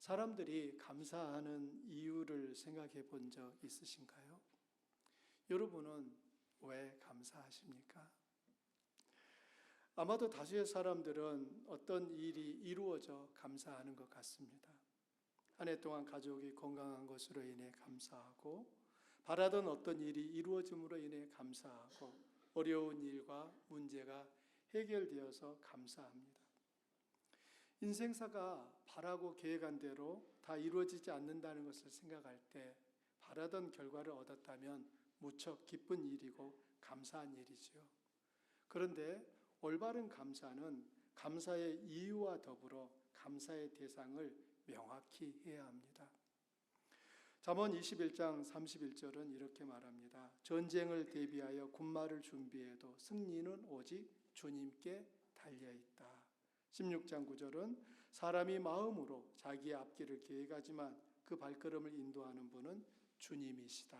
사람들이 감사하는 이유를 생각해 본 적 있으신가요? 여러분은 왜 감사하십니까? 아마도 다수의 사람들은 어떤 일이 이루어져 감사하는 것 같습니다. 한 해 동안 가족이 건강한 것으로 인해 감사하고, 바라던 어떤 일이 이루어짐으로 인해 감사하고, 어려운 일과 문제가 해결되어서 감사합니다. 인생사가 바라고 계획한 대로 다 이루어지지 않는다는 것을 생각할 때 바라던 결과를 얻었다면 무척 기쁜 일이고 감사한 일이지요. 그런데 올바른 감사는 감사의 이유와 더불어 감사의 대상을 명확히 해야 합니다. 잠언 21장 31절은 이렇게 말합니다. 전쟁을 대비하여 군마를 준비해도 승리는 오직 주님께 달려있다. 16장 9절은 사람이 마음으로 자기의 앞길을 계획하지만 그 발걸음을 인도하는 분은 주님이시다.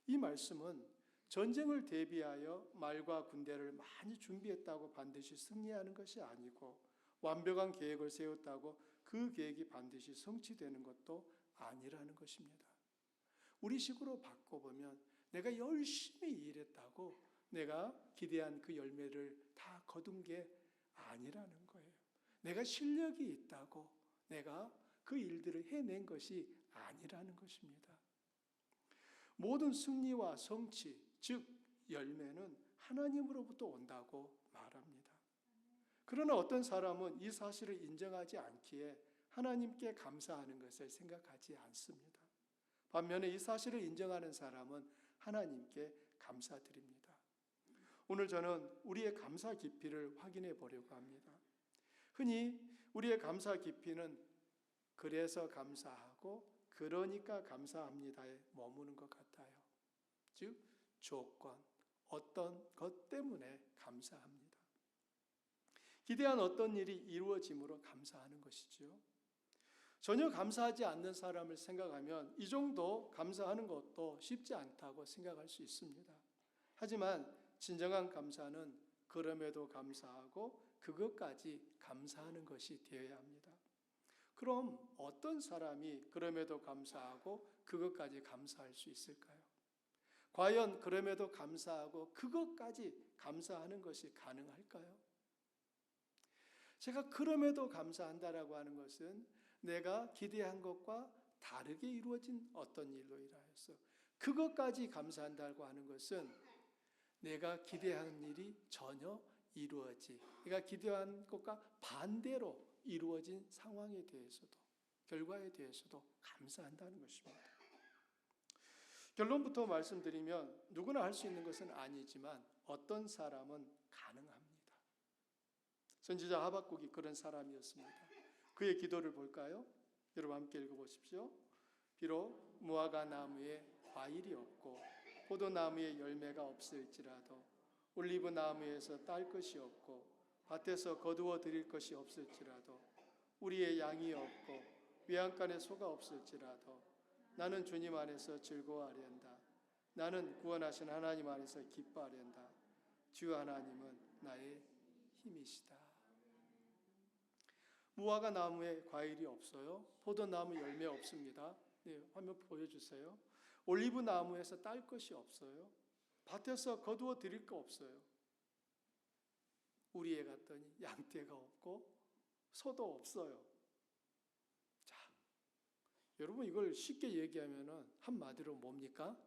이 말씀은 전쟁을 대비하여 말과 군대를 많이 준비했다고 반드시 승리하는 것이 아니고, 완벽한 계획을 세웠다고 그 계획이 반드시 성취되는 것도 아니라는 것입니다. 우리 식으로 바꿔보면 내가 열심히 일했다고 내가 기대한 그 열매를 다 거둔 게 아니라는 거예요. 내가 실력이 있다고 내가 그 일들을 해낸 것이 아니라는 것입니다. 모든 승리와 성취, 즉 열매는 하나님으로부터 온다고 말합니다. 그러나 어떤 사람은 이 사실을 인정하지 않기에 하나님께 감사하는 것을 생각하지 않습니다. 반면에 이 사실을 인정하는 사람은 하나님께 감사드립니다. 오늘 저는 우리의 감사 깊이를 확인해 보려고 합니다. 흔히 우리의 감사 깊이는 그래서 감사하고 그러니까 감사합니다에 머무는 것 같아요. 즉 조건, 어떤 것 때문에 감사합니다. 기대한 어떤 일이 이루어짐으로 감사하는 것이죠. 전혀 감사하지 않는 사람을 생각하면 이 정도 감사하는 것도 쉽지 않다고 생각할 수 있습니다. 하지만 진정한 감사는 그럼에도 감사하고 그것까지 감사하는 것이 되어야 합니다. 그럼 어떤 사람이 그럼에도 감사하고 그것까지 감사할 수 있을까요? 과연 그럼에도 감사하고 그것까지 감사하는 것이 가능할까요? 제가 그럼에도 감사한다라고 하는 것은 내가 기대한 것과 다르게 이루어진 어떤 일로 인하여서 그것까지 감사한다고 하는 것은 내가 기대한 일이 전혀 내가 기대한 것과 반대로 이루어진 상황에 대해서도, 결과에 대해서도 감사한다는 것입니다. 결론부터 말씀드리면 누구나 할 수 있는 것은 아니지만 어떤 사람은 가능합니다. 선지자 하박국이 그런 사람이었습니다. 그의 기도를 볼까요? 여러분 함께 읽어보십시오. 비록 무화과 나무에 과일이 없고 포도나무에 열매가 없을지라도, 올리브 나무에서 딸 것이 없고 밭에서 거두어 드릴 것이 없을지라도, 우리의 양이 없고 외양간에 소가 없을지라도 나는 주님 안에서 즐거워하련다. 나는 구원하신 하나님 안에서 기뻐하련다. 주 하나님은 나의 힘이시다. 무화과 나무에 과일이 없어요. 포도나무 열매 없습니다. 네, 화면 보여주세요. 올리브 나무에서 딸 것이 없어요. 밭에서 거두어 드릴 거 없어요. 우리에 갔더니 양떼가 없고 소도 없어요. 자, 여러분 이걸 쉽게 얘기하면은 한마디로 뭡니까?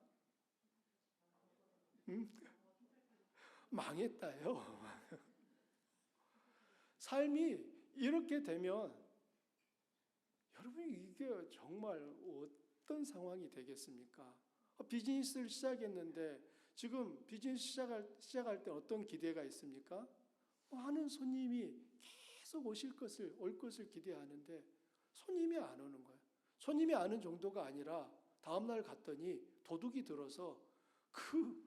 망했다요. 삶이 이렇게 되면 여러분 이게 정말 어떤 상황이 되겠습니까? 비즈니스를 시작했는데 지금 비즈니스 시작할 때 어떤 기대가 있습니까? 많은 손님이 계속 올 것을 기대하는데 손님이 안 오는 거예요. 손님이 안 오는 정도가 아니라 다음날 갔더니 도둑이 들어서 그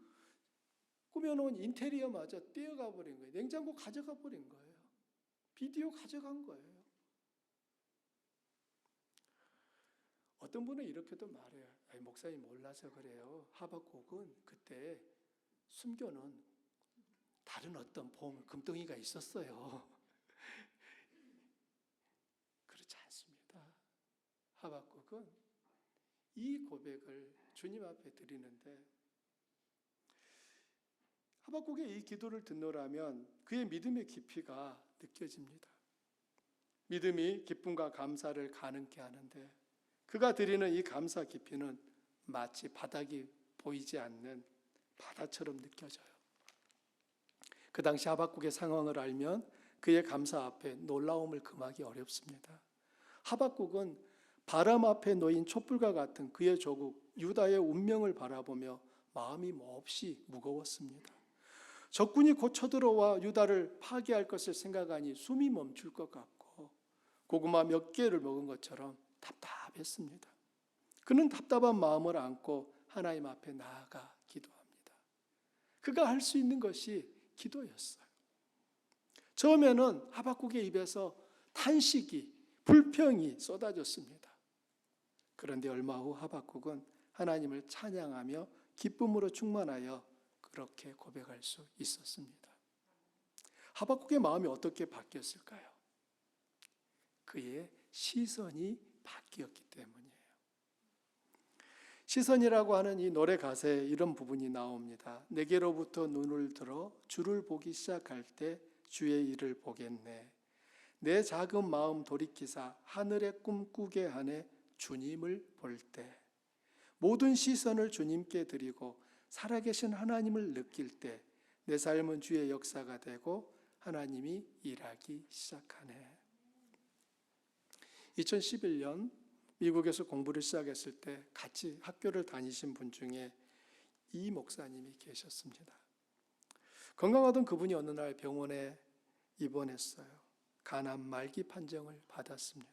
꾸며놓은 인테리어마저 떼어가 버린 거예요. 냉장고 가져가 버린 거예요. 비디오 가져간 거예요. 어떤 분은 이렇게도 말해요. 목사님 몰라서 그래요. 하박국은 그때 숨겨놓은 다른 어떤 금덩이가 있었어요. 그렇지 않습니다. 하박국은 이 고백을 주님 앞에 드리는데, 하박국의 이 기도를 듣노라면 그의 믿음의 깊이가 느껴집니다. 믿음이 기쁨과 감사를 가능케 하는데, 그가 드리는 이 감사 깊이는 마치 바닥이 보이지 않는 바다처럼 느껴져요. 그 당시 하박국의 상황을 알면 그의 감사 앞에 놀라움을 금하기 어렵습니다. 하박국은 바람 앞에 놓인 촛불과 같은 그의 조국 유다의 운명을 바라보며 마음이 몹시 무거웠습니다. 적군이 곧 쳐들어와 유다를 파괴할 것을 생각하니 숨이 멈출 것 같고 고구마 몇 개를 먹은 것처럼 답답했습니다. 그는 답답한 마음을 안고 하나님 앞에 나아가 기도합니다. 그가 할 수 있는 것이 기도였어요. 처음에는 하박국의 입에서 탄식이, 불평이 쏟아졌습니다. 그런데 얼마 후 하박국은 하나님을 찬양하며 기쁨으로 충만하여 그렇게 고백할 수 있었습니다. 하박국의 마음이 어떻게 바뀌었을까요? 그의 시선이 바뀌었기 때문이에요. 시선이라고 하는 이 노래 가사에 이런 부분이 나옵니다. 내게로부터 눈을 들어 주를 보기 시작할 때 주의 일을 보겠네. 내 작은 마음 돌이키사 하늘의 꿈꾸게 하네. 주님을 볼 때 모든 시선을 주님께 드리고 살아계신 하나님을 느낄 때 내 삶은 주의 역사가 되고 하나님이 일하기 시작하네. 2011년 미국에서 공부를 시작했을 때 같이 학교를 다니신 분 중에 이 목사님이 계셨습니다. 건강하던 그분이 어느 날 병원에 입원했어요. 간암 말기 판정을 받았습니다.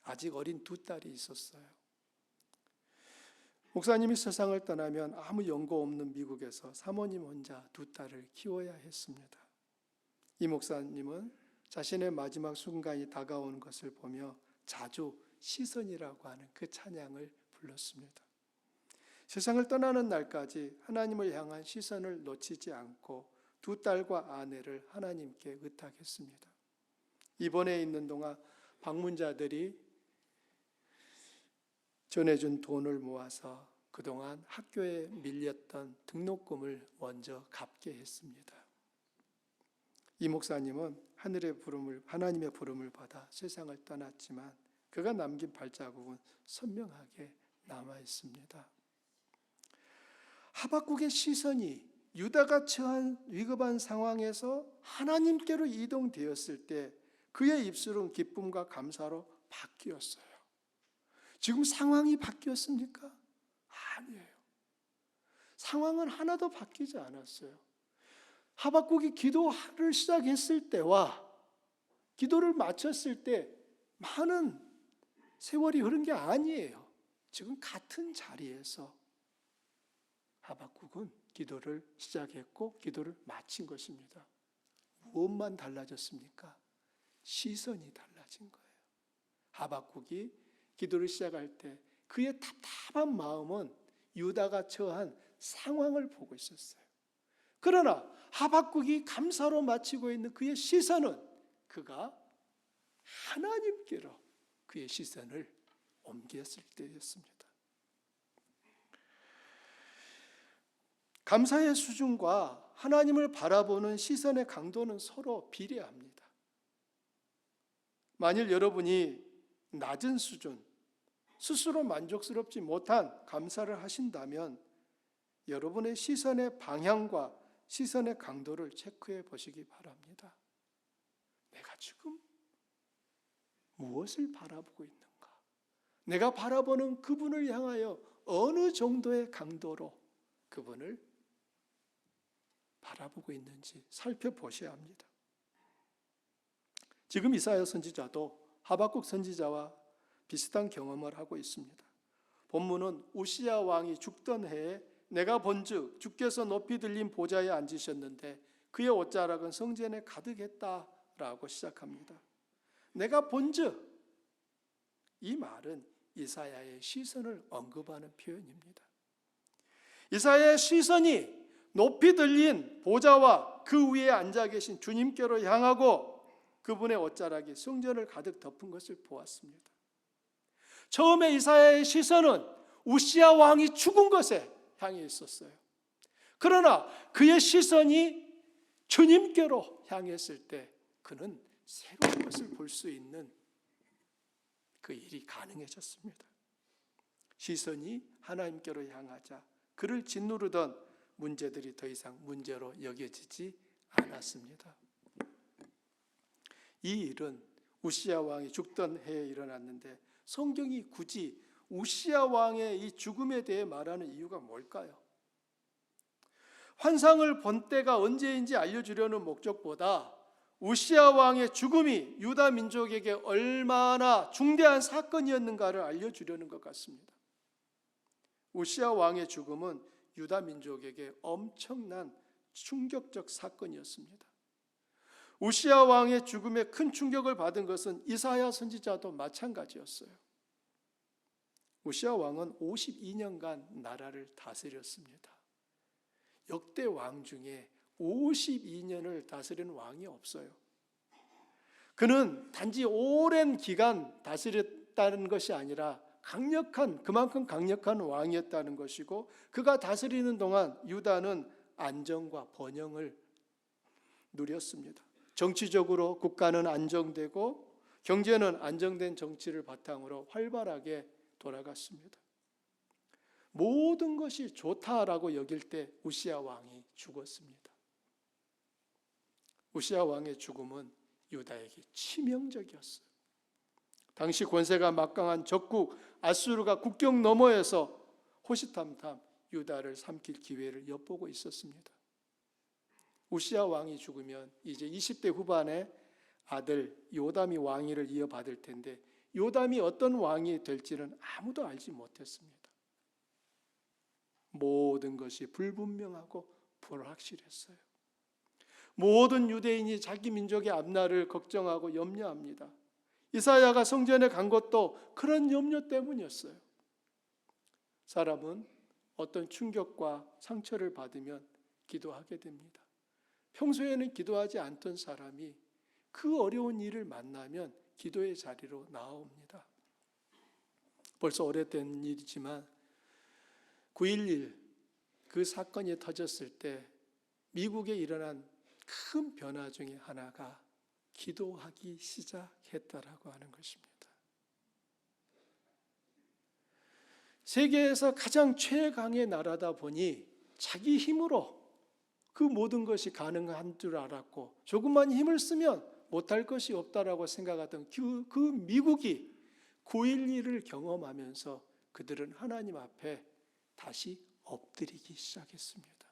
아직 어린 두 딸이 있었어요. 목사님이 세상을 떠나면 아무 연고 없는 미국에서 사모님 혼자 두 딸을 키워야 했습니다. 이 목사님은 자신의 마지막 순간이 다가오는 것을 보며 자주 시선이라고 하는 그 찬양을 불렀습니다. 세상을 떠나는 날까지 하나님을 향한 시선을 놓치지 않고 두 딸과 아내를 하나님께 의탁했습니다. 입원해 있는 동안 방문자들이 전해준 돈을 모아서 그동안 학교에 밀렸던 등록금을 먼저 갚게 했습니다. 이 목사님은 하나님의 부름을 받아 세상을 떠났지만 그가 남긴 발자국은 선명하게 남아 있습니다. 하박국의 시선이 유다가 처한 위급한 상황에서 하나님께로 이동되었을 때 그의 입술은 기쁨과 감사로 바뀌었어요. 지금 상황이 바뀌었습니까? 아니에요. 상황은 하나도 바뀌지 않았어요. 하박국이 기도를 시작했을 때와 기도를 마쳤을 때 많은 세월이 흐른 게 아니에요. 지금 같은 자리에서 하박국은 기도를 시작했고 기도를 마친 것입니다. 무엇만 달라졌습니까? 시선이 달라진 거예요. 하박국이 기도를 시작할 때 그의 답답한 마음은 유다가 처한 상황을 보고 있었어요. 그러나 하박국이 감사로 마치고 있는 그의 시선은 그가 하나님께로 그의 시선을 옮겼을 때였습니다. 감사의 수준과 하나님을 바라보는 시선의 강도는 서로 비례합니다. 만일 여러분이 낮은 수준, 스스로 만족스럽지 못한 감사를 하신다면 여러분의 시선의 방향과 시선의 강도를 체크해 보시기 바랍니다. 내가 지금 무엇을 바라보고 있는가? 내가 바라보는 그분을 향하여 어느 정도의 강도로 그분을 바라보고 있는지 살펴보셔야 합니다. 지금 이사야 선지자도 하박국 선지자와 비슷한 경험을 하고 있습니다. 본문은 우시야 왕이 죽던 해에 내가 본즉 주께서 높이 들린 보좌에 앉으셨는데 그의 옷자락은 성전에 가득했다라고 시작합니다. 내가 본즉, 이 말은 이사야의 시선을 언급하는 표현입니다. 이사야의 시선이 높이 들린 보좌와 그 위에 앉아 계신 주님께로 향하고 그분의 옷자락이 성전을 가득 덮은 것을 보았습니다. 처음에 이사야의 시선은 우시야 왕이 죽은 것에 향해 있었어요. 그러나 그의 시선이 주님께로 향했을 때 그는 새로운 것을 볼 수 있는 그 일이 가능해졌습니다. 시선이 하나님께로 향하자 그를 짓누르던 문제들이 더 이상 문제로 여겨지지 않았습니다. 이 일은 우시야 왕이 죽던 해에 일어났는데 성경이 굳이 우시야 왕의 이 죽음에 대해 말하는 이유가 뭘까요? 환상을 본 때가 언제인지 알려주려는 목적보다 우시야 왕의 죽음이 유다 민족에게 얼마나 중대한 사건이었는가를 알려주려는 것 같습니다. 우시야 왕의 죽음은 유다 민족에게 엄청난 충격적 사건이었습니다. 우시야 왕의 죽음에 큰 충격을 받은 것은 이사야 선지자도 마찬가지였어요. 우시야 왕은 52년간 나라를 다스렸습니다. 역대 왕 중에 52년을 다스린 왕이 없어요. 그는 단지 오랜 기간 다스렸다는 것이 아니라 그만큼 강력한 왕이었다는 것이고, 그가 다스리는 동안 유다는 안정과 번영을 누렸습니다. 정치적으로 국가는 안정되고 경제는 안정된 정치를 바탕으로 활발하게 돌아갔습니다. 모든 것이 좋다라고 여길 때 우시야 왕이 죽었습니다. 우시야 왕의 죽음은 유다에게 치명적이었어요. 당시 권세가 막강한 적국 아수르가 국경 너머에서 호시탐탐 유다를 삼킬 기회를 엿보고 있었습니다. 우시야 왕이 죽으면 이제 20대 후반에 아들 요담이 왕위를 이어받을 텐데 요담이 어떤 왕이 될지는 아무도 알지 못했습니다. 모든 것이 불분명하고 불확실했어요. 모든 유대인이 자기 민족의 앞날을 걱정하고 염려합니다. 이사야가 성전에 간 것도 그런 염려 때문이었어요. 사람은 어떤 충격과 상처를 받으면 기도하게 됩니다. 평소에는 기도하지 않던 사람이 그 어려운 일을 만나면 기도의 자리로 나옵니다. 벌써 오래된 일이지만 9.11 그 사건이 터졌을 때 미국에 일어난 큰 변화 중에 하나가 기도하기 시작했다라고 하는 것입니다. 세계에서 가장 최강의 나라다 보니 자기 힘으로 그 모든 것이 가능한 줄 알았고 조금만 힘을 쓰면 못할 것이 없다라고 생각하던 그 미국이 9.11을 경험하면서 그들은 하나님 앞에 다시 엎드리기 시작했습니다.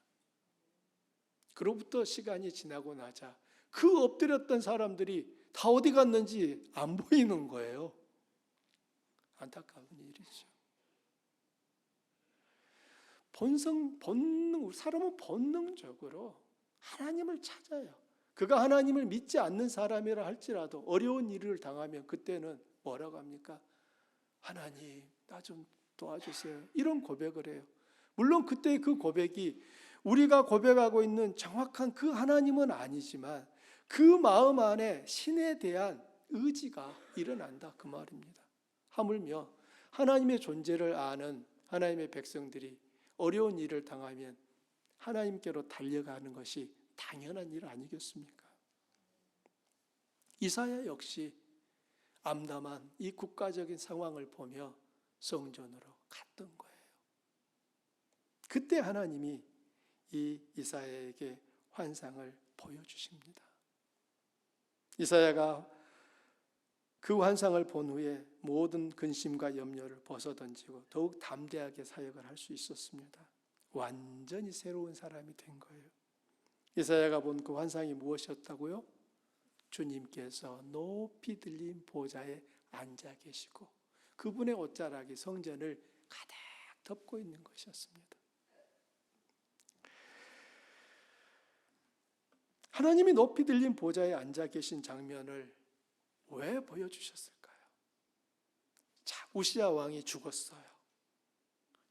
그로부터 시간이 지나고 나자 그 엎드렸던 사람들이 다 어디 갔는지 안 보이는 거예요. 안타까운 일이죠. 사람은 본능적으로 하나님을 찾아요. 그가 하나님을 믿지 않는 사람이라 할지라도 어려운 일을 당하면 그때는 뭐라고 합니까? 하나님, 나 좀 도와주세요. 이런 고백을 해요. 물론 그때의 그 고백이 우리가 고백하고 있는 정확한 그 하나님은 아니지만 그 마음 안에 신에 대한 의지가 일어난다 그 말입니다. 하물며 하나님의 존재를 아는 하나님의 백성들이 어려운 일을 당하면 하나님께로 달려가는 것이 당연한 일 아니겠습니까? 이사야 역시 암담한 이 국가적인 상황을 보며 성전으로 갔던 거예요. 그때 하나님이 이 이사야에게 환상을 보여주십니다. 이사야가 그 환상을 본 후에 모든 근심과 염려를 벗어던지고 더욱 담대하게 사역을 할 수 있었습니다. 완전히 새로운 사람이 된 거예요. 이사야가 본 그 환상이 무엇이었다고요? 주님께서 높이 들린 보좌에 앉아 계시고 그분의 옷자락이 성전을 가득 덮고 있는 것이었습니다. 하나님이 높이 들린 보좌에 앉아 계신 장면을 왜 보여주셨을까요? 자, 우시야 왕이 죽었어요.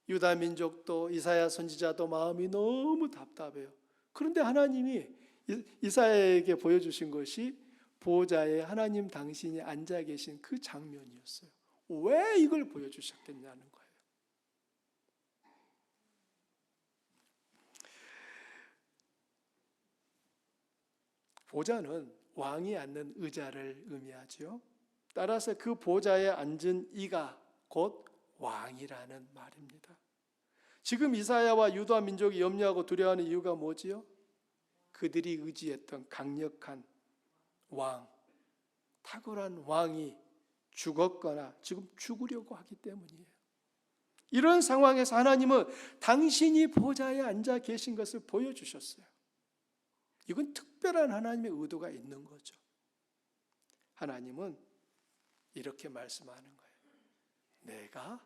유다 민족도 이사야 선지자도 마음이 너무 답답해요. 그런데 하나님이 이사야에게 보여주신 것이 보좌에 하나님 당신이 앉아 계신 그 장면이었어요. 왜 이걸 보여주셨겠냐는 거예요. 보좌는 왕이 앉는 의자를 의미하지요. 따라서 그 보좌에 앉은 이가 곧 왕이라는 말입니다. 지금 이사야와 유다 민족이 염려하고 두려워하는 이유가 뭐지요? 그들이 의지했던 강력한 왕, 탁월한 왕이 죽었거나 지금 죽으려고 하기 때문이에요. 이런 상황에서 하나님은 당신이 보좌에 앉아 계신 것을 보여주셨어요. 이건 특별한 하나님의 의도가 있는 거죠. 하나님은 이렇게 말씀하는 거예요. 내가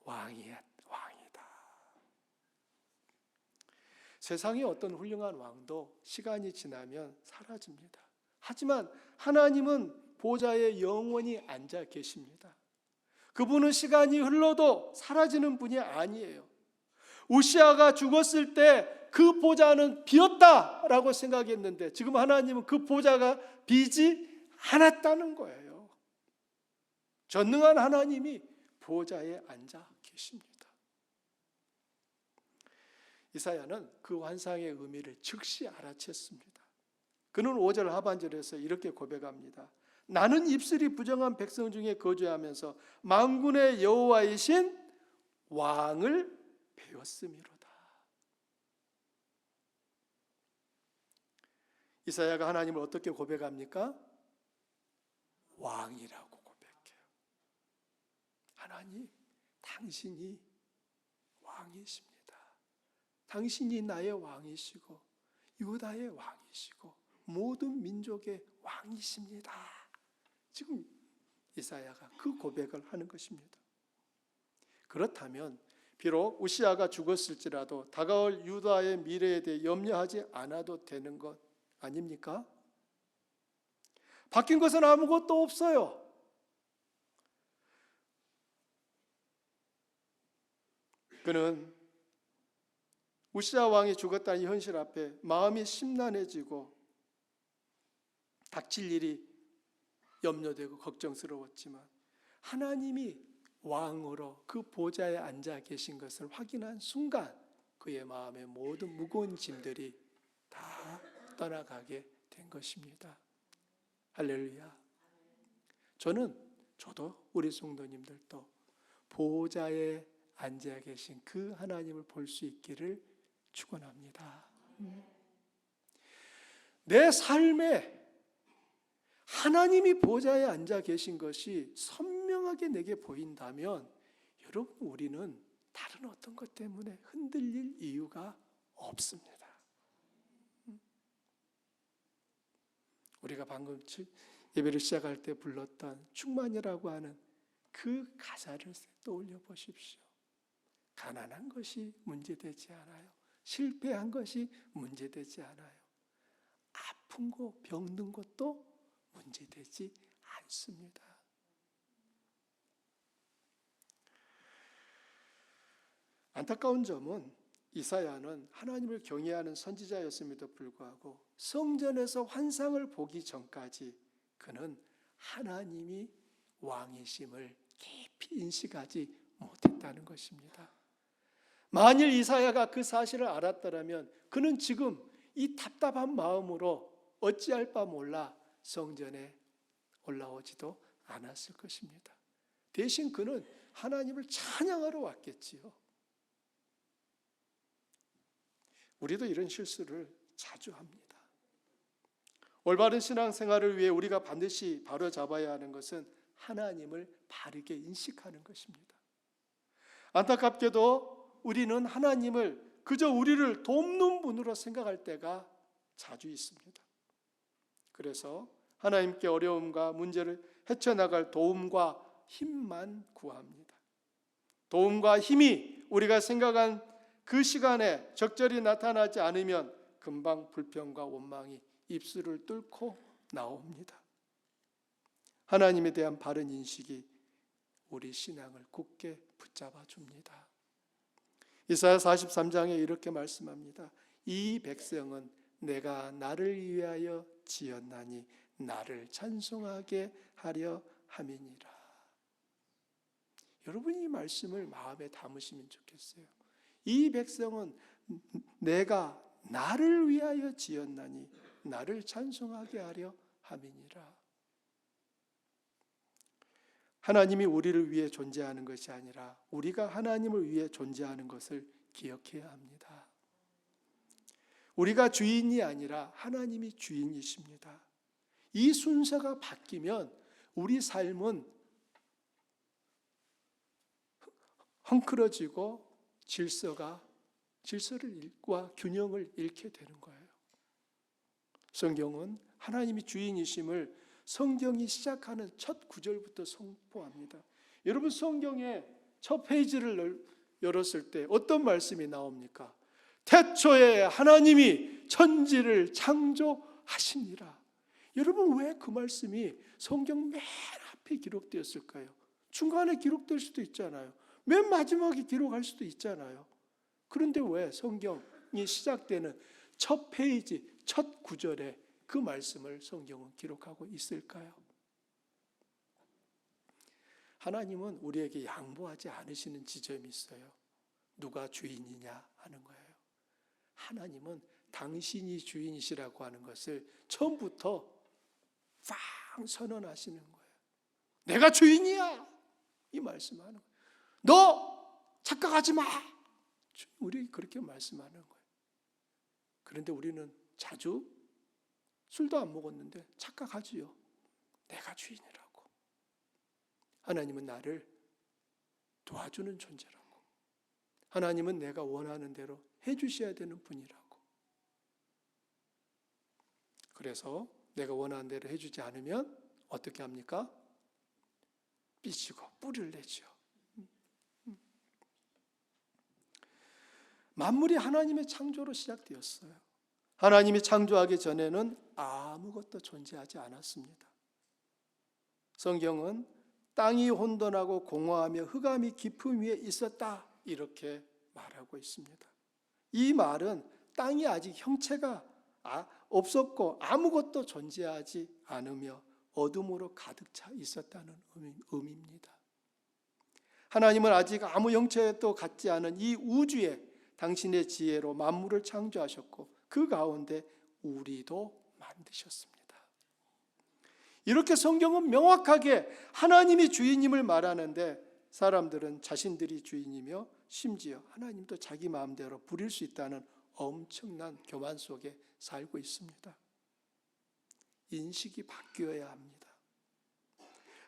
왕이다. 세상에 어떤 훌륭한 왕도 시간이 지나면 사라집니다. 하지만 하나님은 보좌에 영원히 앉아 계십니다. 그분은 시간이 흘러도 사라지는 분이 아니에요. 우시아가 죽었을 때 그 보좌는 비었다라고 생각했는데 지금 하나님은 그 보좌가 비지 않았다는 거예요. 전능한 하나님이 보좌에 앉아 계십니다. 이사야는 그 환상의 의미를 즉시 알아챘습니다. 그는 5절 하반절에서 이렇게 고백합니다. 나는 입술이 부정한 백성 중에 거주하면서 만군의 여호와이신 왕을 배웠음이로다. 이사야가 하나님을 어떻게 고백합니까? 왕이라고 고백해요. 하나님, 당신이 왕이십니다. 당신이 나의 왕이시고 유다의 왕이시고 모든 민족의 왕이십니다. 지금 이사야가 그 고백을 하는 것입니다. 그렇다면 비록 우시아가 죽었을지라도 다가올 유다의 미래에 대해 염려하지 않아도 되는 것 아닙니까? 바뀐 것은 아무것도 없어요. 그는 우시아 왕이 죽었다는 현실 앞에 마음이 심란해지고 닥칠 일이 염려되고 걱정스러웠지만 하나님이 왕으로 그 보좌에 앉아 계신 것을 확인한 순간 그의 마음의 모든 무거운 짐들이 다 떠나가게 된 것입니다. 할렐루야. 저도 우리 성도님들도 보좌에 앉아 계신 그 하나님을 볼 수 있기를 축원합니다. 내 삶에 하나님이 보좌에 앉아 계신 것이 선명하게 내게 보인다면 여러분 우리는 다른 어떤 것 때문에 흔들릴 이유가 없습니다. 우리가 방금 예배를 시작할 때 불렀던 충만이라고 하는 그 가사를 떠올려 보십시오. 가난한 것이 문제되지 않아요. 실패한 것이 문제되지 않아요. 아픈 거, 병든 것도 문제되지 않습니다. 안타까운 점은 이사야는 하나님을 경외하는 선지자였음에도 불구하고 성전에서 환상을 보기 전까지 그는 하나님이 왕이심을 깊이 인식하지 못했다는 것입니다. 만일 이사야가 그 사실을 알았더라면 그는 지금 이 답답한 마음으로 어찌할 바 몰라 성전에 올라오지도 않았을 것입니다. 대신 그는 하나님을 찬양하러 왔겠지요. 우리도 이런 실수를 자주 합니다. 올바른 신앙생활을 위해 우리가 반드시 바로잡아야 하는 것은 하나님을 바르게 인식하는 것입니다. 안타깝게도 우리는 하나님을 그저 우리를 돕는 분으로 생각할 때가 자주 있습니다. 그래서 하나님께 어려움과 문제를 헤쳐나갈 도움과 힘만 구합니다. 도움과 힘이 우리가 생각한 그 시간에 적절히 나타나지 않으면 금방 불평과 원망이 입술을 뚫고 나옵니다. 하나님에 대한 바른 인식이 우리 신앙을 굳게 붙잡아 줍니다. 이사야 43장에 이렇게 말씀합니다. 이 백성은 내가 나를 위하여 지었나니 나를 찬송하게 하려 함이니라. 여러분이 이 말씀을 마음에 담으시면 좋겠어요. 이 백성은 내가 나를 위하여 지었나니 나를 찬송하게 하려 함이니라. 하나님이 우리를 위해 존재하는 것이 아니라 우리가 하나님을 위해 존재하는 것을 기억해야 합니다. 우리가 주인이 아니라 하나님이 주인이십니다. 이 순서가 바뀌면 우리 삶은 헝클어지고 질서를 잃고 균형을 잃게 되는 거예요. 성경은 하나님이 주인이심을 성경이 시작하는 첫 구절부터 선포합니다. 여러분, 성경의 첫 페이지를 열었을 때 어떤 말씀이 나옵니까? 태초에 하나님이 천지를 창조하시니라. 여러분, 왜 그 말씀이 성경 맨 앞에 기록되었을까요? 중간에 기록될 수도 있잖아요. 맨 마지막에 기록할 수도 있잖아요. 그런데 왜 성경이 시작되는 첫 페이지, 첫 구절에 그 말씀을 성경은 기록하고 있을까요? 하나님은 우리에게 양보하지 않으시는 지점이 있어요. 누가 주인이냐 하는 거예요. 하나님은 당신이 주인이시라고 하는 것을 처음부터 빵 선언하시는 거예요. 내가 주인이야! 이 말씀하는 거예요. 너 착각하지 마! 우리 그렇게 말씀하는 거예요. 그런데 우리는 자주 술도 안 먹었는데 착각하지요. 내가 주인이라고. 하나님은 나를 도와주는 존재라고. 하나님은 내가 원하는 대로 해주셔야 되는 분이라고. 그래서 내가 원하는 대로 해주지 않으면 어떻게 합니까? 삐지고 뿔을 내죠. 만물이 하나님의 창조로 시작되었어요. 하나님이 창조하기 전에는 아무것도 존재하지 않았습니다. 성경은 땅이 혼돈하고 공허하며 흑암이 깊음 위에 있었다, 이렇게 말하고 있습니다. 이 말은 땅이 아직 형체가 없었고 아무것도 존재하지 않으며 어둠으로 가득 차 있었다는 의미입니다. 하나님은 아직 아무 형체도 갖지 않은 이 우주에 당신의 지혜로 만물을 창조하셨고 그 가운데 우리도 만드셨습니다. 이렇게 성경은 명확하게 하나님이 주인임을 말하는데 사람들은 자신들이 주인이며 심지어 하나님도 자기 마음대로 부릴 수 있다는 엄청난 교만 속에 살고 있습니다. 인식이 바뀌어야 합니다.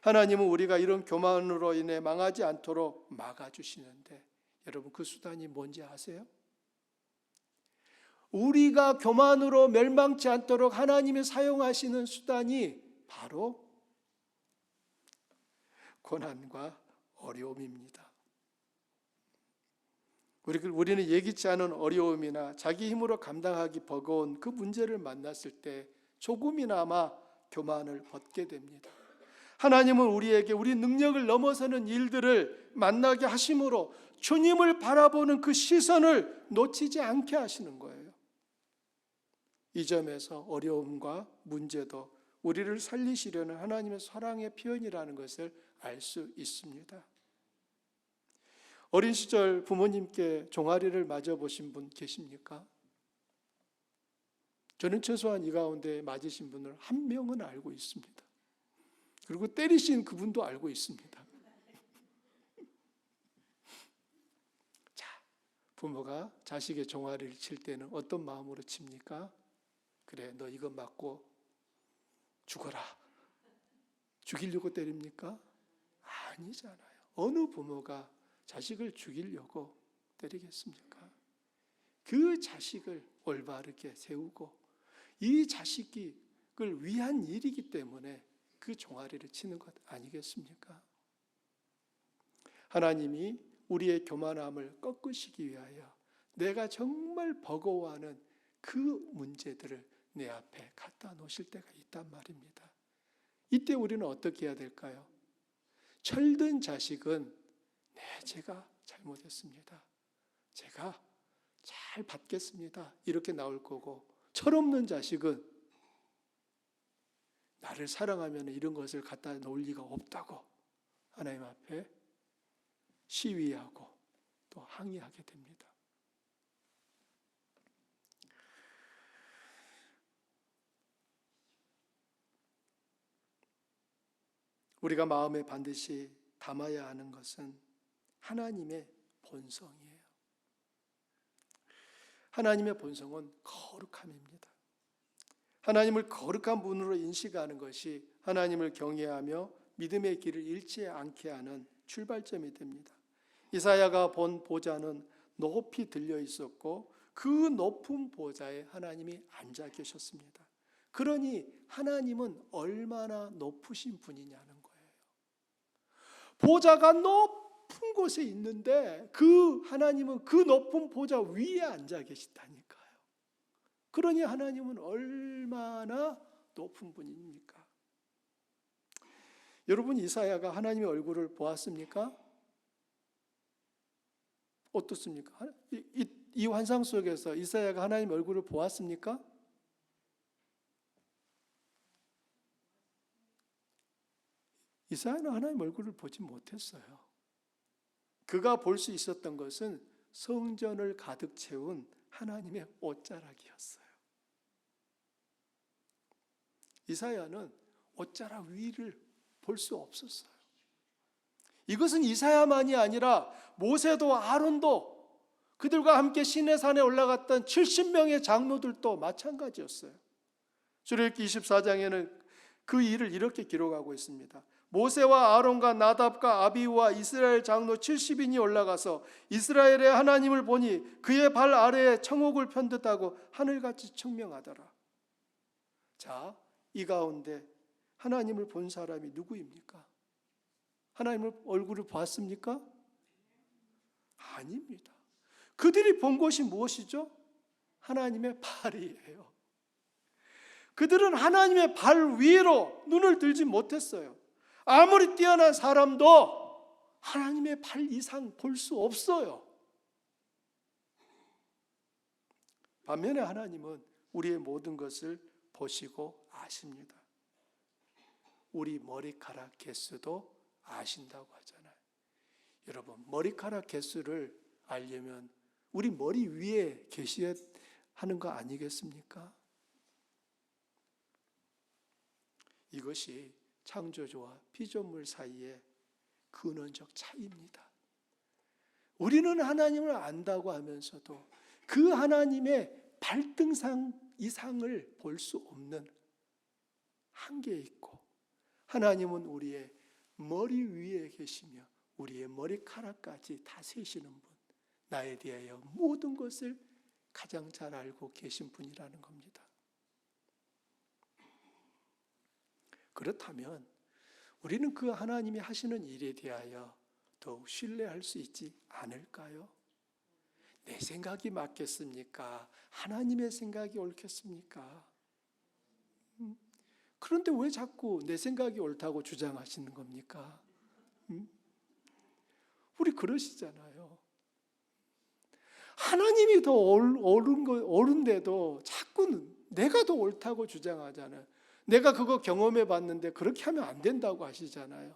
하나님은 우리가 이런 교만으로 인해 망하지 않도록 막아주시는데 여러분, 그 수단이 뭔지 아세요? 우리가 교만으로 멸망치 않도록 하나님이 사용하시는 수단이 바로 고난과 어려움입니다. 우리는 예기치 않은 어려움이나 자기 힘으로 감당하기 버거운 그 문제를 만났을 때 조금이나마 교만을 벗게 됩니다. 하나님은 우리에게 우리 능력을 넘어서는 일들을 만나게 하심으로 주님을 바라보는 그 시선을 놓치지 않게 하시는 거예요. 이 점에서 어려움과 문제도 우리를 살리시려는 하나님의 사랑의 표현이라는 것을 알 수 있습니다. 어린 시절 부모님께 종아리를 맞아보신 분 계십니까? 저는 최소한 이 가운데 맞으신 분을 한 명은 알고 있습니다. 그리고 때리신 그분도 알고 있습니다. 자, 부모가 자식의 종아리를 칠 때는 어떤 마음으로 칩니까? 그래, 너 이거 맞고 죽어라. 죽이려고 때립니까? 아니잖아요. 어느 부모가 자식을 죽이려고 때리겠습니까? 그 자식을 올바르게 세우고 이 자식을 위한 일이기 때문에 그 종아리를 치는 것 아니겠습니까? 하나님이 우리의 교만함을 꺾으시기 위하여 내가 정말 버거워하는 그 문제들을 내 앞에 갖다 놓으실 때가 있단 말입니다. 이때 우리는 어떻게 해야 될까요? 철든 자식은 제가 잘못했습니다. 제가 잘 받겠습니다. 이렇게 나올 거고, 철없는 자식은 나를 사랑하면 이런 것을 갖다 놓을 리가 없다고 하나님 앞에 시위하고 또 항의하게 됩니다. 우리가 마음에 반드시 담아야 하는 것은 하나님의 본성이에요. 하나님의 본성은 거룩함입니다. 하나님을 거룩한 분으로 인식하는 것이 하나님을 경외하며 믿음의 길을 잃지 않게 하는 출발점이 됩니다. 이사야가 본 보좌는 높이 들려 있었고 그 높은 보좌에 하나님이 앉아 계셨습니다. 그러니 하나님은 얼마나 높으신 분이냐는 거예요. 보좌가 높은 곳에 있는데 그 하나님은 그 높은 보좌 위에 앉아 계시다니까요. 그러니 하나님은 얼마나 높은 분입니까? 여러분, 이사야가 하나님의 얼굴을 보았습니까? 어떻습니까? 이 환상 속에서 이사야가 하나님의 얼굴을 보았습니까? 이사야는 하나님 얼굴을 보지 못했어요. 그가 볼 수 있었던 것은 성전을 가득 채운 하나님의 옷자락이었어요. 이사야는 옷자락 위를 볼 수 없었어요. 이것은 이사야만이 아니라 모세도 아론도 그들과 함께 시내산에 올라갔던 70명의 장로들도 마찬가지였어요. 출애굽기 24장에는 그 일을 이렇게 기록하고 있습니다. 모세와 아론과 나답과 아비후와 이스라엘 장로 70인이 올라가서 이스라엘의 하나님을 보니 그의 발 아래에 청옥을 편듯하고 하늘같이 청명하더라. 자, 이 가운데 하나님을 본 사람이 누구입니까? 하나님의 얼굴을 봤습니까? 아닙니다. 그들이 본 것이 무엇이죠? 하나님의 발이에요. 그들은 하나님의 발 위로 눈을 들지 못했어요. 아무리 뛰어난 사람도 하나님의 발 이상 볼 수 없어요. 반면에 하나님은 우리의 모든 것을 보시고 아십니다. 우리 머리카락 개수도 아신다고 하잖아요. 여러분, 머리카락 개수를 알려면 우리 머리 위에 계셔야 하는 거 아니겠습니까? 이것이 창조주와 피조물 사이의 근원적 차이입니다. 우리는 하나님을 안다고 하면서도 그 하나님의 발등상 이상을 볼 수 없는 한계에 있고, 하나님은 우리의 머리 위에 계시며 우리의 머리카락까지 다 세시는 분, 나에 대하여 모든 것을 가장 잘 알고 계신 분이라는 겁니다. 그렇다면 우리는 그 하나님이 하시는 일에 대하여 더욱 신뢰할 수 있지 않을까요? 내 생각이 맞겠습니까? 하나님의 생각이 옳겠습니까? 그런데 왜 자꾸 내 생각이 옳다고 주장하시는 겁니까? 우리 그러시잖아요. 하나님이 더 옳은데도 자꾸 내가 더 옳다고 주장하잖아요. 내가 그거 경험해 봤는데 그렇게 하면 안 된다고 하시잖아요.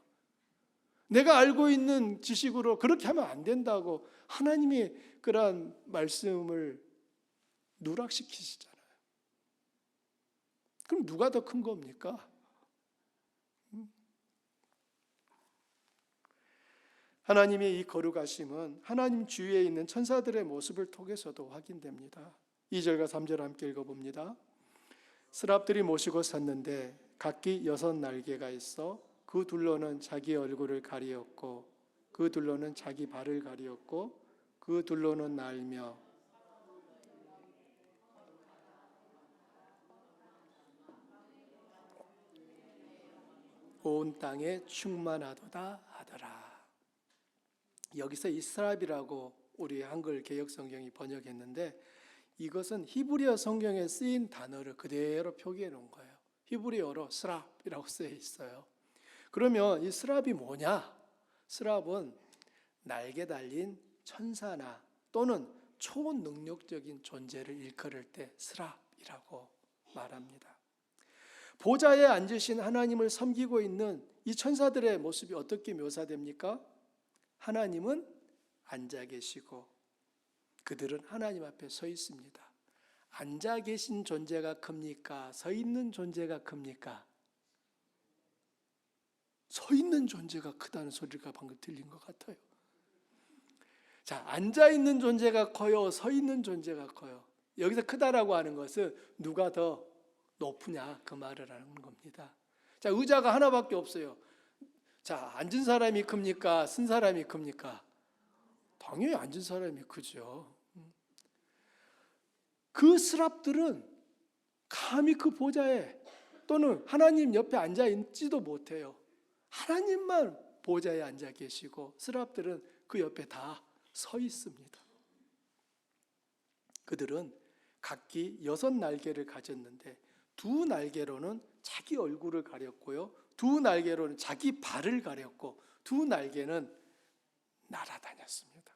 내가 알고 있는 지식으로 그렇게 하면 안 된다고 하나님이 그러한 말씀을 누락시키시잖아요. 그럼 누가 더 큰 겁니까? 하나님의 이 거룩하심은 하나님 주위에 있는 천사들의 모습을 통해서도 확인됩니다. 2절과 3절 함께 읽어봅니다. 스랍들이 모시고 섰는데 각기 6날개가 있어 그 둘로는 자기 얼굴을 가리었고 그 둘로는 자기 발을 가리었고 그 둘로는 날며 온 땅에 충만하도다 하더라. 여기서 이 스랍이라고 우리 한글 개역 성경이 번역했는데 이것은 히브리어 성경에 쓰인 단어를 그대로 표기해 놓은 거예요. 히브리어로 스랍이라고 쓰여 있어요. 그러면 이 스랍이 뭐냐? 스랍은 날개 달린 천사나 또는 초능력적인 존재를 일컬을 때 스랍이라고 말합니다. 보좌에 앉으신 하나님을 섬기고 있는 이 천사들의 모습이 어떻게 묘사됩니까? 하나님은 앉아 계시고 그들은 하나님 앞에 서 있습니다. 앉아 계신 존재가 큽니까? 서 있는 존재가 큽니까? 서 있는 존재가 크다는 소리가 방금 들린 것 같아요. 자, 앉아 있는 존재가 커요? 서 있는 존재가 커요? 여기서 크다라고 하는 것은 누가 더 높으냐 그 말을 하는 겁니다. 자, 의자가 하나밖에 없어요. 자, 앉은 사람이 큽니까? 쓴 사람이 큽니까? 당연히 앉은 사람이 크죠. 그 스랍들은 감히 그 보좌에 또는 하나님 옆에 앉아 있지도 못해요. 하나님만 보좌에 앉아 계시고 스랍들은 그 옆에 다 서 있습니다. 그들은 각기 6날개를 가졌는데 2날개로는 자기 얼굴을 가렸고요, 2날개로는 자기 발을 가렸고 2날개는 날아다녔습니다.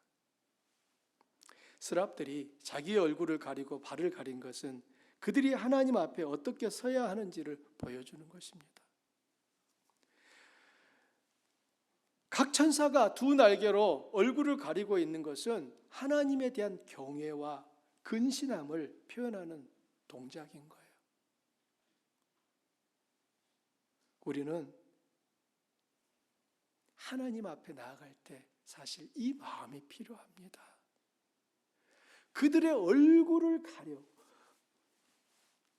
스랍들이 자기 얼굴을 가리고 발을 가린 것은 그들이 하나님 앞에 어떻게 서야 하는지를 보여주는 것입니다. 각 천사가 2날개로 얼굴을 가리고 있는 것은 하나님에 대한 경외와 근신함을 표현하는 동작인 거예요. 우리는 하나님 앞에 나아갈 때 사실 이 마음이 필요합니다. 그들의 얼굴을 가려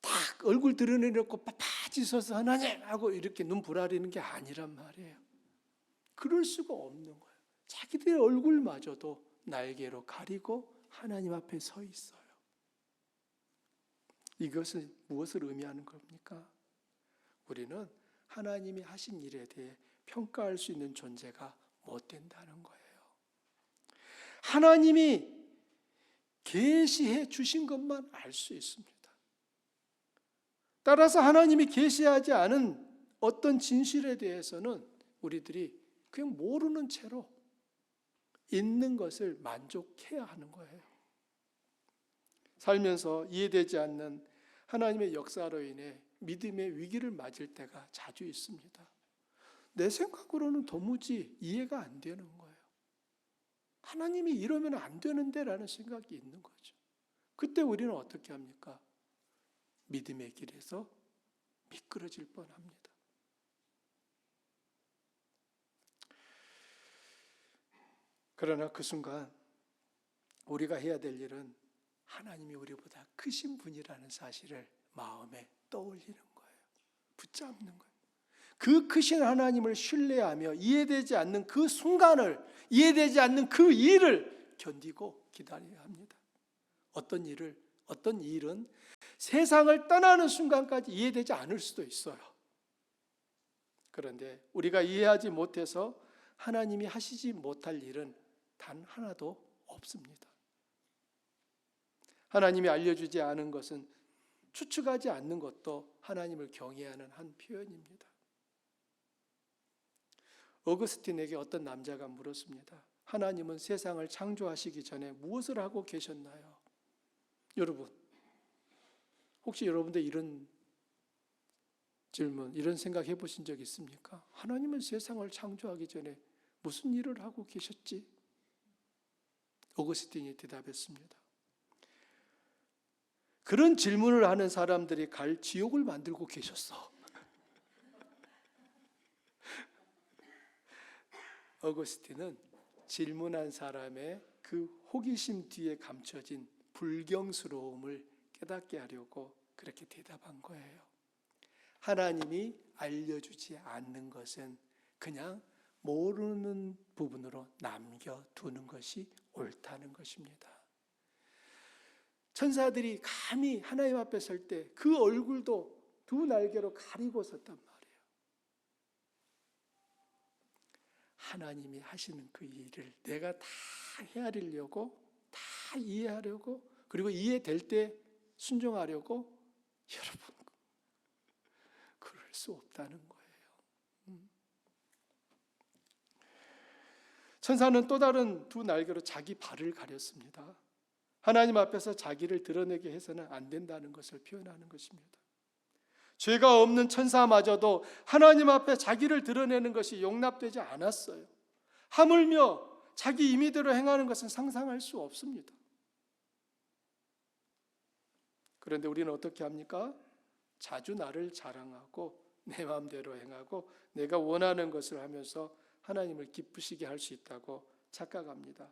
딱 얼굴 드러내놓고 빳빳이 서서 하나님 하고 이렇게 눈 부라리는 게 아니란 말이에요. 그럴 수가 없는 거예요. 자기들의 얼굴마저도 날개로 가리고 하나님 앞에 서 있어요. 이것은 무엇을 의미하는 겁니까? 우리는 하나님이 하신 일에 대해 평가할 수 있는 존재가 못 된다는 거예요. 하나님이 계시해 주신 것만 알 수 있습니다. 따라서 하나님이 계시하지 않은 어떤 진실에 대해서는 우리들이 그냥 모르는 채로 있는 것을 만족해야 하는 거예요. 살면서 이해되지 않는 하나님의 역사로 인해 믿음의 위기를 맞을 때가 자주 있습니다. 내 생각으로는 도무지 이해가 안 되는 거예요. 하나님이 이러면 안 되는데 라는 생각이 있는 거죠. 그때 우리는 어떻게 합니까? 믿음의 길에서 미끄러질 뻔합니다. 그러나 그 순간 우리가 해야 될 일은 하나님이 우리보다 크신 분이라는 사실을 마음에 떠올리는 거예요. 붙잡는 거예요. 그 크신 하나님을 신뢰하며 이해되지 않는 그 순간을, 이해되지 않는 그 일을 견디고 기다려야 합니다. 어떤 일은 세상을 떠나는 순간까지 이해되지 않을 수도 있어요. 그런데 우리가 이해하지 못해서 하나님이 하시지 못할 일은 단 하나도 없습니다. 하나님이 알려주지 않은 것은 추측하지 않는 것도 하나님을 경외하는 한 표현입니다. 어거스틴에게 어떤 남자가 물었습니다. 하나님은 세상을 창조하시기 전에 무엇을 하고 계셨나요? 여러분, 혹시 여러분들 이런 질문, 이런 생각 해보신 적 있습니까? 하나님은 세상을 창조하기 전에 무슨 일을 하고 계셨지? 어거스틴이 대답했습니다. 그런 질문을 하는 사람들이 갈 지옥을 만들고 계셨어. 어거스틴은 질문한 사람의 그 호기심 뒤에 감춰진 불경스러움을 깨닫게 하려고 그렇게 대답한 거예요. 하나님이 알려주지 않는 것은 그냥 모르는 부분으로 남겨두는 것이 옳다는 것입니다. 천사들이 감히 하나님 앞에 설 때 그 얼굴도 2날개로 가리고 섰단 말이에요. 하나님이 하시는 그 일을 내가 다 헤아리려고, 다 이해하려고, 그리고 이해될 때 순종하려고, 여러분, 그럴 수 없다는 거예요. 천사는 또 다른 2날개로 자기 발을 가렸습니다. 하나님 앞에서 자기를 드러내게 해서는 안 된다는 것을 표현하는 것입니다. 죄가 없는 천사마저도 하나님 앞에 자기를 드러내는 것이 용납되지 않았어요. 하물며 자기 임의대로 행하는 것은 상상할 수 없습니다. 그런데 우리는 어떻게 합니까? 자주 나를 자랑하고 내 마음대로 행하고 내가 원하는 것을 하면서 하나님을 기쁘시게 할 수 있다고 착각합니다.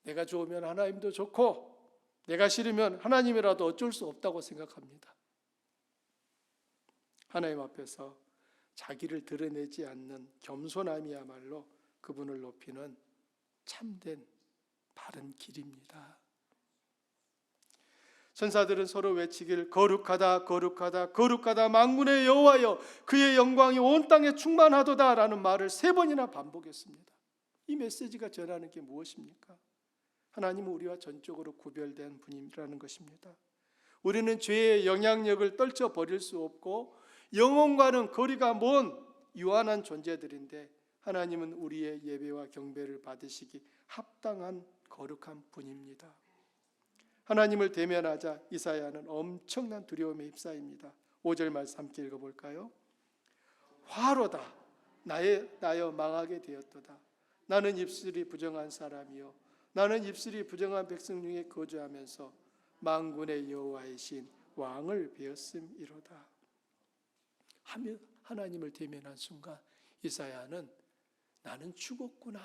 내가 좋으면 하나님도 좋고 내가 싫으면 하나님이라도 어쩔 수 없다고 생각합니다. 하나님 앞에서 자기를 드러내지 않는 겸손함이야말로 그분을 높이는 참된 바른 길입니다. 천사들은 서로 외치길 거룩하다 거룩하다 거룩하다 만군의 여호와여 그의 영광이 온 땅에 충만하도다 라는 말을 3번이나 반복했습니다. 이 메시지가 전하는 게 무엇입니까? 하나님은 우리와 전적으로 구별된 분이라는 것입니다. 우리는 죄의 영향력을 떨쳐버릴 수 없고 영혼과는 거리가 먼 유한한 존재들인데 하나님은 우리의 예배와 경배를 받으시기 합당한 거룩한 분입니다. 하나님을 대면하자 이사야는 엄청난 두려움에 휩싸입니다. 5절 말씀 함께 읽어볼까요? 화로다 나여 망하게 되었도다. 나는 입술이 부정한 사람이요 나는 입술이 부정한 백성 중에 거주하면서 만군의 여호와의 신 왕을 배웠음이로다 하며 하나님을 대면한 순간 이사야는 나는 죽었구나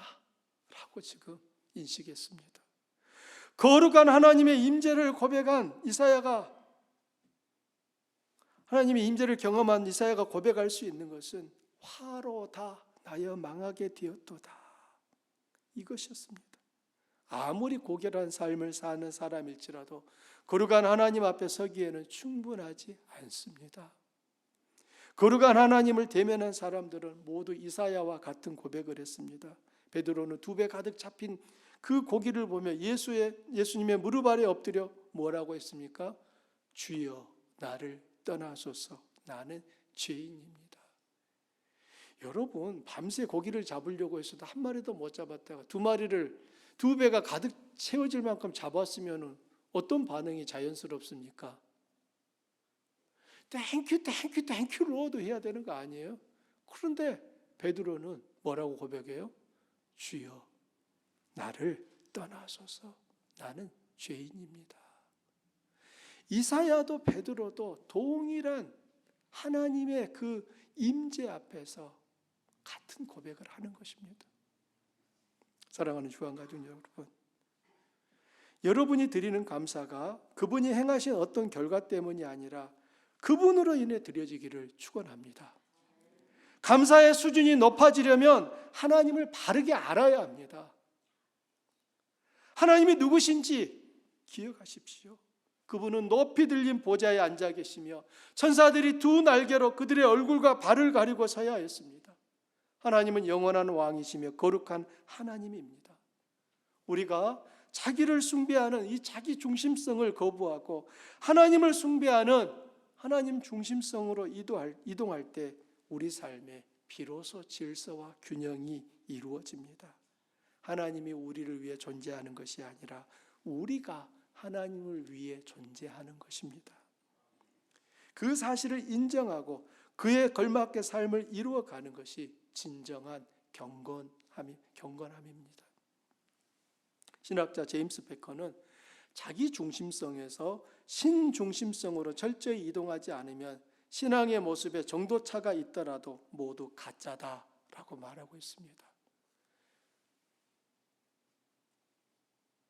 라고 지금 인식했습니다. 거룩한 하나님의 임재를 고백한 이사야가 하나님의 임재를 경험한 이사야가 고백할 수 있는 것은 화로다 나여 망하게 되었도다 이것이었습니다. 아무리 고결한 삶을 사는 사람일지라도 거룩한 하나님 앞에 서기에는 충분하지 않습니다. 거룩한 하나님을 대면한 사람들은 모두 이사야와 같은 고백을 했습니다. 베드로는 2배 가득 잡힌 그 고기를 보며 예수님의 무릎 아래 엎드려 뭐라고 했습니까? 주여 나를 떠나소서 나는 죄인입니다. 여러분 밤새 고기를 잡으려고 했어도 한 마리도 못 잡았다가 2배가 가득 채워질 만큼 잡았으면 어떤 반응이 자연스럽습니까? 땡큐 로도 해야 되는 거 아니에요? 그런데 베드로는 뭐라고 고백해요? 주여 나를 떠나소서 나는 죄인입니다. 이사야도 베드로도 동일한 하나님의 그 임재 앞에서 같은 고백을 하는 것입니다. 사랑하는 주안가족 여러분, 여러분이 드리는 감사가 그분이 행하신 어떤 결과 때문이 아니라 그분으로 인해 드려지기를 축원합니다. 감사의 수준이 높아지려면 하나님을 바르게 알아야 합니다. 하나님이 누구신지 기억하십시오. 그분은 높이 들린 보좌에 앉아 계시며 천사들이 2 날개로 그들의 얼굴과 발을 가리고 서야 했습니다. 하나님은 영원한 왕이시며 거룩한 하나님입니다. 우리가 자기를 숭배하는 이 자기 중심성을 거부하고 하나님을 숭배하는 하나님 중심성으로 이동할 때 우리 삶에 비로소 질서와 균형이 이루어집니다. 하나님이 우리를 위해 존재하는 것이 아니라 우리가 하나님을 위해 존재하는 것입니다. 그 사실을 인정하고 그에 걸맞게 삶을 이루어가는 것이 진정한 경건함입니다. 신학자 제임스 베커는 자기 중심성에서 신중심성으로 철저히 이동하지 않으면 신앙의 모습에 정도차가 있더라도 모두 가짜다라고 말하고 있습니다.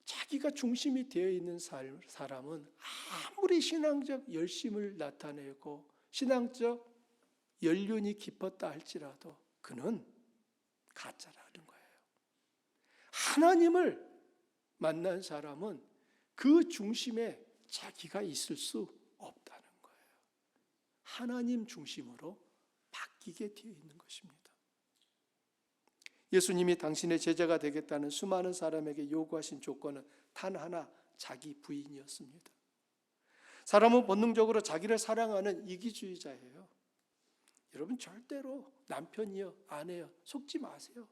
자기가 중심이 되어 있는 사람은 아무리 신앙적 열심을 나타내고 신앙적 연륜이 깊었다 할지라도 그는 가짜라는 거예요. 하나님을 만난 사람은 그 중심에 자기가 있을 수 없다는 거예요. 하나님 중심으로 바뀌게 되어 있는 것입니다. 예수님이 당신의 제자가 되겠다는 수많은 사람에게 요구하신 조건은 단 하나, 자기 부인이었습니다. 사람은 본능적으로 자기를 사랑하는 이기주의자예요. 여러분 절대로 남편이요, 아내요, 속지 마세요.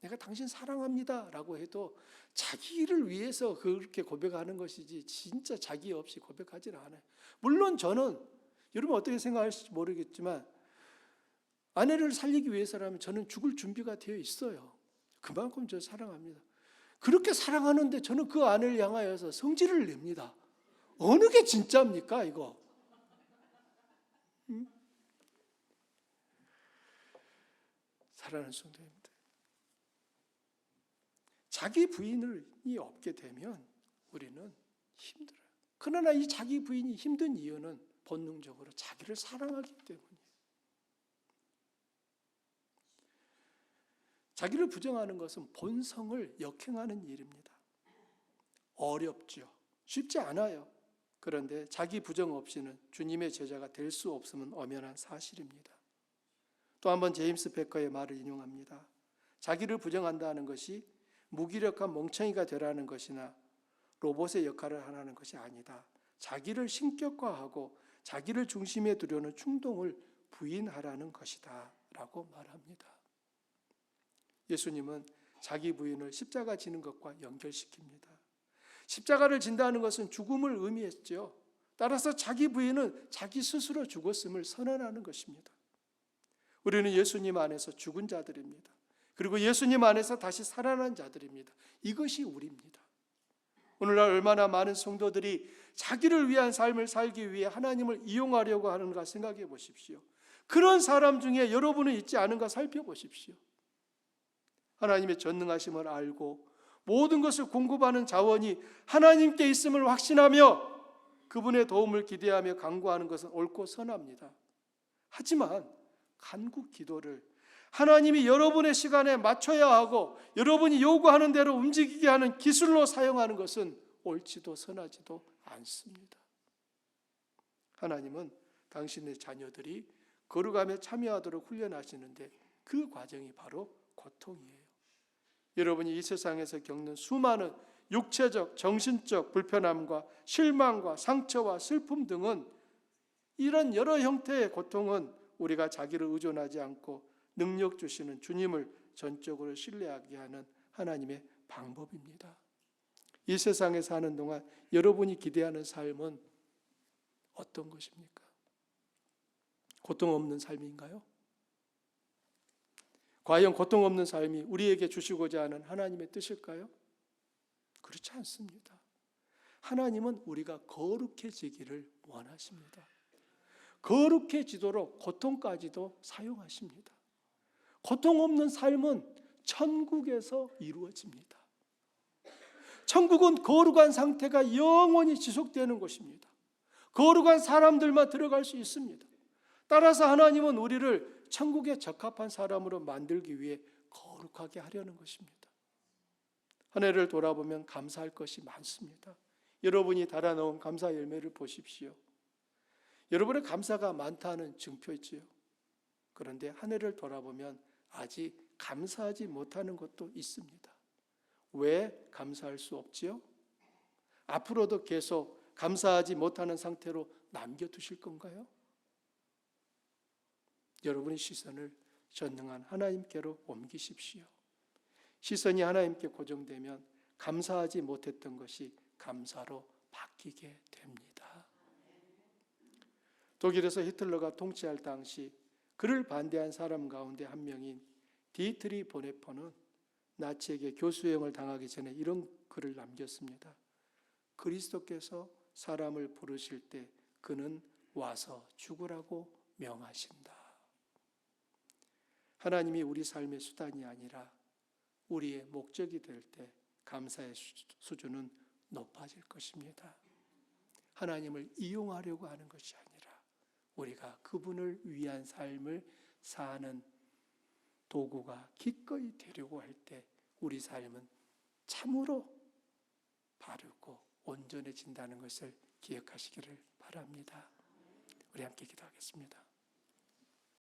내가 당신 사랑합니다 라고 해도 자기를 위해서 그렇게 고백하는 것이지 진짜 자기 없이 고백하지는 않아요. 물론 저는 여러분 어떻게 생각하실지 모르겠지만 아내를 살리기 위해서라면 저는 죽을 준비가 되어 있어요. 그만큼 저 사랑합니다. 그렇게 사랑하는데 저는 그 아내를 향하여서 성질을 냅니다. 어느 게 진짜입니까, 이거? 사랑하는 성도님들, 자기 부인이 없게 되면 우리는 힘들어요. 그러나 이 자기 부인이 힘든 이유는 본능적으로 자기를 사랑하기 때문이에요. 자기를 부정하는 것은 본성을 역행하는 일입니다. 어렵죠. 쉽지 않아요. 그런데 자기 부정 없이는 주님의 제자가 될 수 없음은 엄연한 사실입니다. 또 한번 제임스 베커의 말을 인용합니다. 자기를 부정한다는 것이 무기력한 멍청이가 되라는 것이나 로봇의 역할을 하라는 것이 아니다. 자기를 신격화하고 자기를 중심에 두려는 충동을 부인하라는 것이다 라고 말합니다. 예수님은 자기 부인을 십자가 지는 것과 연결시킵니다. 십자가를 진다는 것은 죽음을 의미했죠. 따라서 자기 부인은 자기 스스로 죽었음을 선언하는 것입니다. 우리는 예수님 안에서 죽은 자들입니다. 그리고 예수님 안에서 다시 살아난 자들입니다. 이것이 우리입니다. 오늘날 얼마나 많은 성도들이 자기를 위한 삶을 살기 위해 하나님을 이용하려고 하는가 생각해 보십시오. 그런 사람 중에 여러분은 있지 않은가 살펴보십시오. 하나님의 전능하심을 알고 모든 것을 공급하는 자원이 하나님께 있음을 확신하며 그분의 도움을 기대하며 간구하는 것은 옳고 선합니다. 하지만 간구 기도를 하나님이 여러분의 시간에 맞춰야 하고 여러분이 요구하는 대로 움직이게 하는 기술로 사용하는 것은 옳지도 선하지도 않습니다. 하나님은 당신의 자녀들이 거룩함에 참여하도록 훈련하시는데 그 과정이 바로 고통이에요. 여러분이 이 세상에서 겪는 수많은 육체적, 정신적 불편함과 실망과 상처와 슬픔 등은 이런 여러 형태의 고통은 우리가 자기를 의존하지 않고 능력 주시는 주님을 전적으로 신뢰하게 하는 하나님의 방법입니다. 이 세상에 사는 동안 여러분이 기대하는 삶은 어떤 것입니까? 고통 없는 삶인가요? 과연 고통 없는 삶이 우리에게 주시고자 하는 하나님의 뜻일까요? 그렇지 않습니다. 하나님은 우리가 거룩해지기를 원하십니다. 거룩해지도록 고통까지도 사용하십니다. 고통 없는 삶은 천국에서 이루어집니다. 천국은 거룩한 상태가 영원히 지속되는 곳입니다. 거룩한 사람들만 들어갈 수 있습니다. 따라서 하나님은 우리를 천국에 적합한 사람으로 만들기 위해 거룩하게 하려는 것입니다. 한 해를 돌아보면 감사할 것이 많습니다. 여러분이 달아놓은 감사 열매를 보십시오. 여러분의 감사가 많다는 증표이지요. 그런데 한 해를 돌아보면 아직 감사하지 못하는 것도 있습니다. 왜 감사할 수 없지요? 앞으로도 계속 감사하지 못하는 상태로 남겨두실 건가요? 여러분의 시선을 전능한 하나님께로 옮기십시오. 시선이 하나님께 고정되면 감사하지 못했던 것이 감사로 바뀌게 됩니다. 독일에서 히틀러가 통치할 당시 그를 반대한 사람 가운데 한 명인 디트리 보네퍼는 나치에게 교수형을 당하기 전에 이런 글을 남겼습니다. 그리스도께서 사람을 부르실 때 그는 와서 죽으라고 명하신다. 하나님이 우리 삶의 수단이 아니라 우리의 목적이 될 때 감사의 수준은 높아질 것입니다. 하나님을 이용하려고 하는 것이 아니라 우리가 그분을 위한 삶을 사는 도구가 기꺼이 되려고 할 때 우리 삶은 참으로 바르고 온전해진다는 것을 기억하시기를 바랍니다. 우리 함께 기도하겠습니다.